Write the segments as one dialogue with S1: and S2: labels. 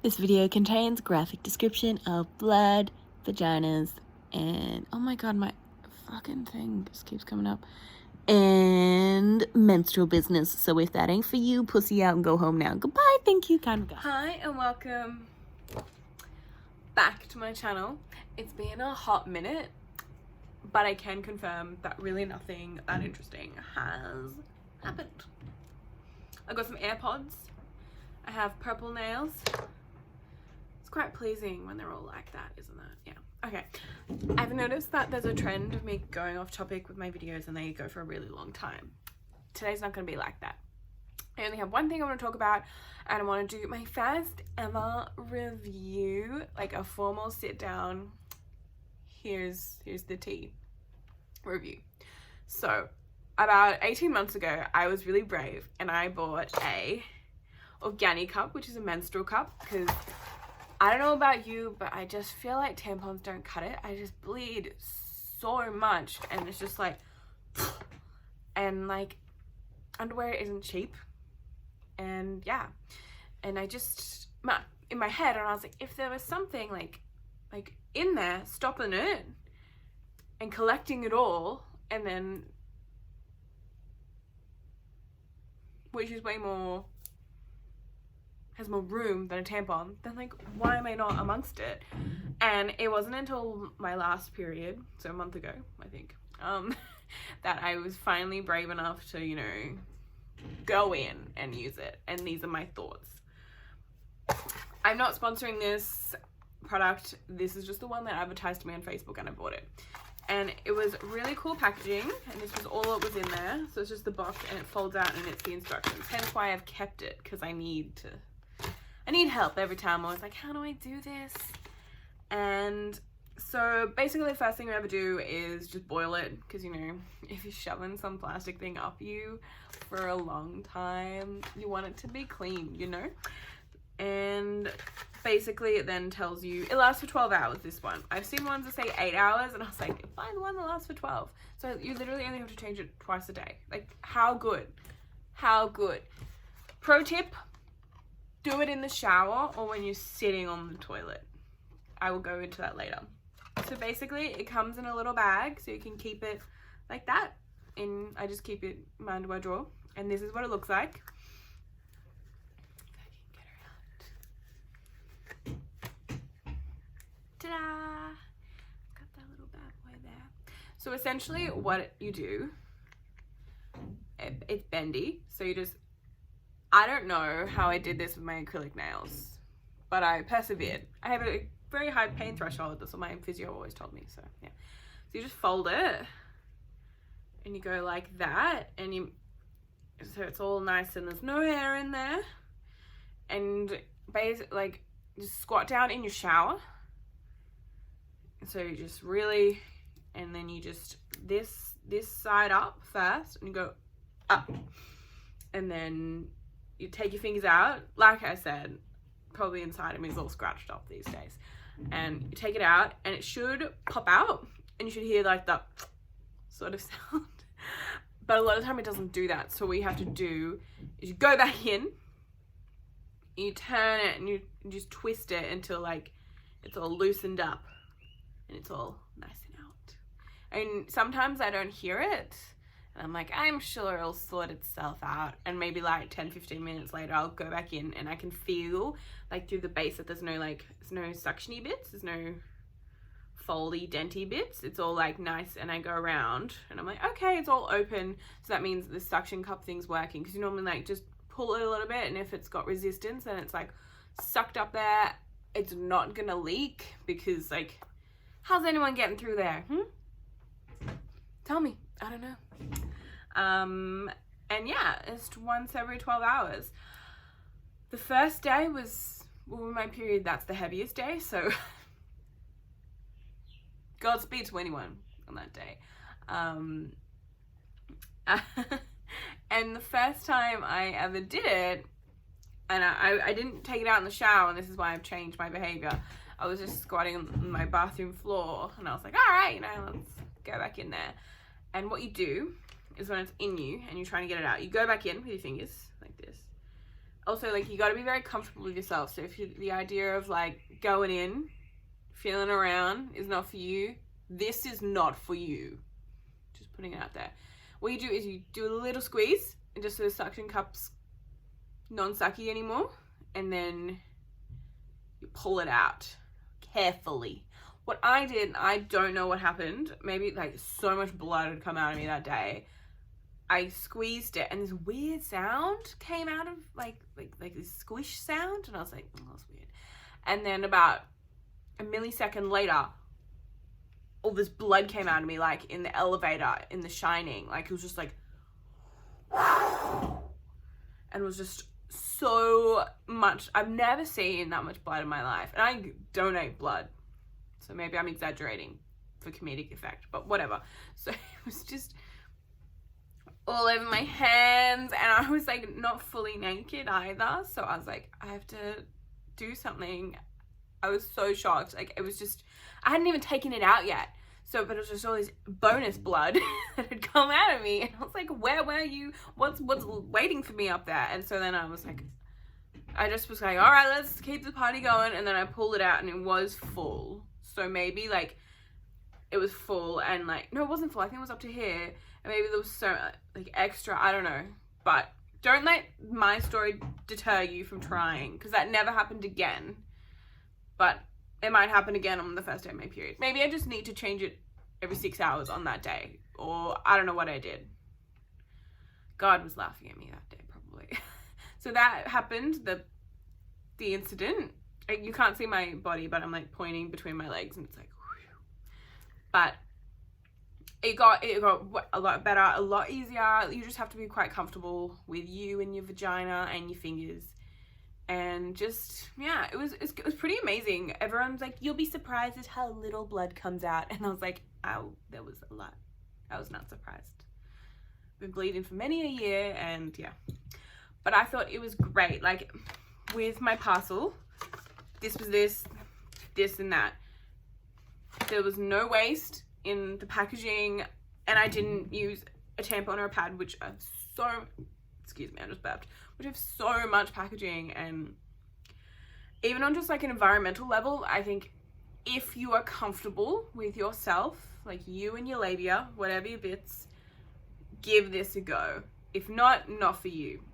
S1: This video contains graphic description of blood, vaginas, and oh my god, my fucking thing just keeps coming up, and menstrual business. So if that ain't for you, pussy out and go home now. Goodbye, thank you, kind of guy.
S2: Hi and welcome back to my channel. It's been a hot minute, but I can confirm that really nothing that interesting has happened. I got some AirPods. I have purple nails. It's quite pleasing when they're all like that, isn't it? Yeah. Okay. I've noticed that there's a trend of me going off topic with my videos and they go for a really long time. Today's not going to be like that. I only have one thing I want to talk about, and I want to do my first ever review, like a formal sit down. Here's the tea review. So about 18 months ago, I was really brave and I bought a Organi cup, which is a menstrual cup, because I don't know about you, but I just feel like tampons don't cut it. I just bleed so much, and it's just like, and like underwear isn't cheap. And yeah, and I just, in my head, and I was like, if there was something like in there stopping it and collecting it all, and then, which is way more, has more room than a tampon, then like, why am I not amongst it? And it wasn't until my last period, so a month ago, I think, that I was finally brave enough to, you know, go in and use it. And these are my thoughts. I'm not sponsoring this product. This is just the one that advertised to me on Facebook, and I bought it. And it was really cool packaging, and this was all that was in there. So it's just the box, and it folds out, and it's the instructions. Hence why I've kept it, because I need help every time. I was like, how do I do this? And so basically the first thing I ever do is just boil it, because, you know, if you're shoving some plastic thing up you for a long time, you want it to be clean, you know? And basically it then tells you, it lasts for 12 hours, this one. I've seen ones that say 8 hours, and I was like, find the one that lasts for 12. So you literally only have to change it twice a day. Like, how good? How good? Pro tip, do it in the shower or when you're sitting on the toilet. I will go into that later. So basically it comes in a little bag, so you can keep it like that. And I just keep it in my underwear drawer. And this is what it looks like. If I can get her out. Ta-da! Got that little bad boy there. So essentially what you do, it's bendy. So you just, I don't know how I did this with my acrylic nails, but I persevered. I have a very high pain threshold. That's what my physio always told me. So yeah, so you just fold it and you go like that, and you, so it's all nice and there's no hair in there. And basically, like, just squat down in your shower. So you just really, and then you just this side up first, and you go up, and then you take your fingers out. Like I said, probably inside of me is all scratched up these days. And you take it out, and it should pop out, and you should hear like that sort of sound. But a lot of the time it doesn't do that. So what you have to do is you go back in, you turn it, and you just twist it until like it's all loosened up and it's all nice and out. And sometimes I don't hear it, and I'm like, I'm sure it'll sort itself out. And maybe like 10-15 minutes later I'll go back in, and I can feel like through the base that there's no suctiony bits, there's no foldy denty bits. It's all like nice, and I go around and I'm like, okay, it's all open. So that means the suction cup thing's working, because you normally like just pull it a little bit, and if it's got resistance then it's like sucked up there. It's not gonna leak, because like, how's anyone getting through there? Tell me. I don't know. And yeah, it's once every 12 hours. The first day was, well, my period, that's the heaviest day, so Godspeed to anyone on that day. And the first time I ever did it, and I didn't take it out in the shower, and this is why I've changed my behavior. I was just squatting on my bathroom floor, and I was like, all right, you know, let's go back in there. And what you do is when it's in you and you're trying to get it out, you go back in with your fingers like this, also, like, you got to be very comfortable with yourself. So if the idea of like going in, feeling around is not for you, this is not for you. Just putting it out there. What you do is you do a little squeeze, and just so the suction cup's non-sucky anymore, and then you pull it out carefully. What I did, I don't know what happened. Maybe like so much blood had come out of me that day. I squeezed it, and this weird sound came out of like this squish sound, and I was like, oh, that's weird. And then about a millisecond later, all this blood came out of me, like in the elevator in The Shining. Like, it was just like, and it was just so much. I've never seen that much blood in my life, and I donate blood, so maybe I'm exaggerating for comedic effect, but whatever. So it was just all over my hands, and I was like not fully naked either, so I was like, I have to do something. I was so shocked. Like, it was just, I hadn't even taken it out yet, so, but it was just all this bonus blood that had come out of me, and I was like, where were you? What's waiting for me up there? And so then I was like, I just was like, all right, let's keep the party going. And then I pulled it out, and it was full. So maybe like it was full, and like, no, it wasn't full. I think it was up to here. And maybe there was so like extra, I don't know. But don't let my story deter you from trying, because that never happened again. But it might happen again on the first day of my period. Maybe I just need to change it every 6 hours on that day. Or I don't know what I did. God was laughing at me that day, probably. So that happened, the incident. You can't see my body, but I'm like pointing between my legs, and it's like, whew. But it got a lot better, a lot easier. You just have to be quite comfortable with you and your vagina and your fingers. And just, yeah, it was pretty amazing. Everyone's like, you'll be surprised at how little blood comes out. And I was like, ow, there was a lot. I was not surprised. Been bleeding for many a year, and yeah. But I thought it was great. Like, with my parcel, this was this and that. There was no waste in the packaging, and I didn't use a tampon or a pad, which have so, excuse me, I just burped, which have so much packaging. And even on just like an environmental level, I think if you are comfortable with yourself, like you and your labia, whatever your bits, give this a go. If not, not for you.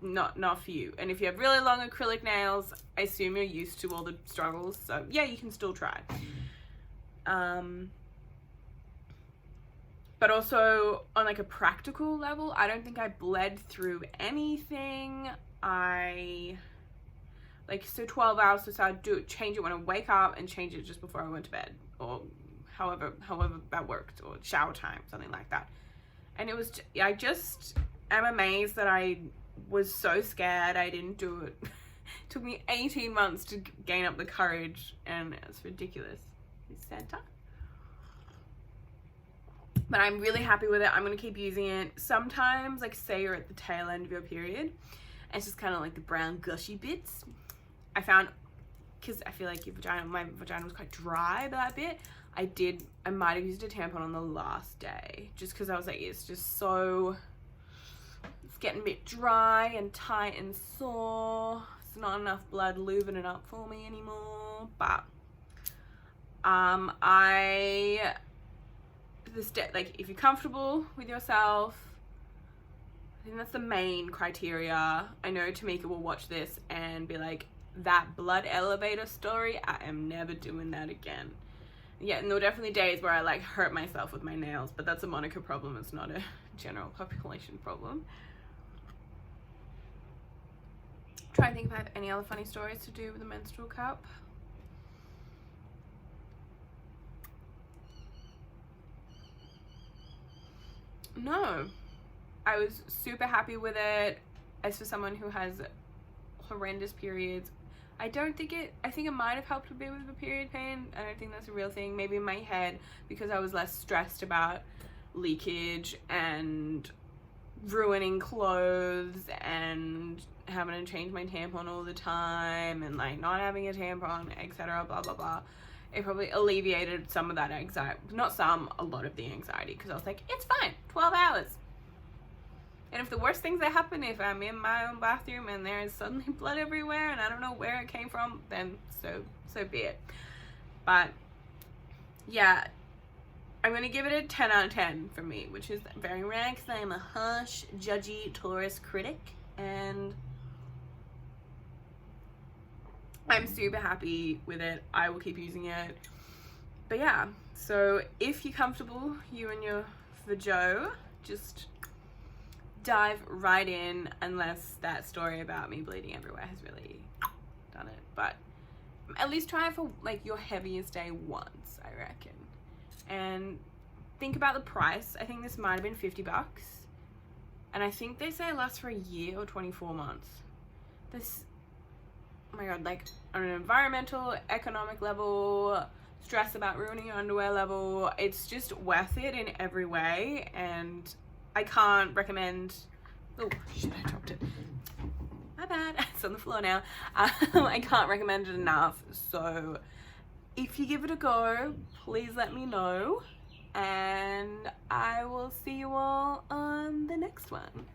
S2: Not for you. And if you have really long acrylic nails, I assume you're used to all the struggles, so yeah, you can still try. But also on like a practical level, I don't think I bled through anything. So 12 hours, so I'd change it when I wake up and change it just before I went to bed, or however that worked, or shower time, something like that. And it was, I just am amazed that I was so scared I didn't do it. It took me 18 months to gain up the courage, and it's ridiculous. Is Santa? But I'm really happy with it. I'm going to keep using it. Sometimes, like, say you're at the tail end of your period, and it's just kind of like the brown gushy bits. I found, because I feel like my vagina was quite dry by that bit, I might have used a tampon on the last day, just because I was like, it's getting a bit dry and tight and sore. It's not enough blood lubing it up for me anymore. But if you're comfortable with yourself, I think that's the main criteria. I know Tamika will watch this and be like, that blood elevator story, I am never doing that again. Yeah, and there were definitely days where I like hurt myself with my nails, but that's a Monica problem. It's not a general population problem. Try and think if I have any other funny stories to do with the menstrual cup. No, I was super happy with it. As for someone who has horrendous periods, I think it might have helped a bit with the period pain. I don't think that's a real thing. Maybe in my head, because I was less stressed about leakage and ruining clothes and having to change my tampon all the time and like not having a tampon, etc., blah blah blah. It probably alleviated some of that anxiety. Not some, a lot of the anxiety, because I was like, it's fine, 12 hours. And if the worst things that happen, if I'm in my own bathroom and there is suddenly blood everywhere and I don't know where it came from, then so be it. But yeah, I'm gonna give it a 10 out of 10 for me, which is very rare because I am a harsh, judgy Taurus critic, and I'm super happy with it. I will keep using it. But yeah, so if you're comfortable, you and your Vajo, just dive right in, unless that story about me bleeding everywhere has really done it. But at least try it for like your heaviest day once, I reckon. And think about the price. I think this might have been $50, and I think they say it lasts for a year or 24 months. This, oh my god, like on an environmental, economic level, stress about ruining your underwear level, it's just worth it in every way. And I can't recommend, oh shit, I dropped it, my bad, it's on the floor now. I can't recommend it enough. So if you give it a go, please let me know, and I will see you all on the next one.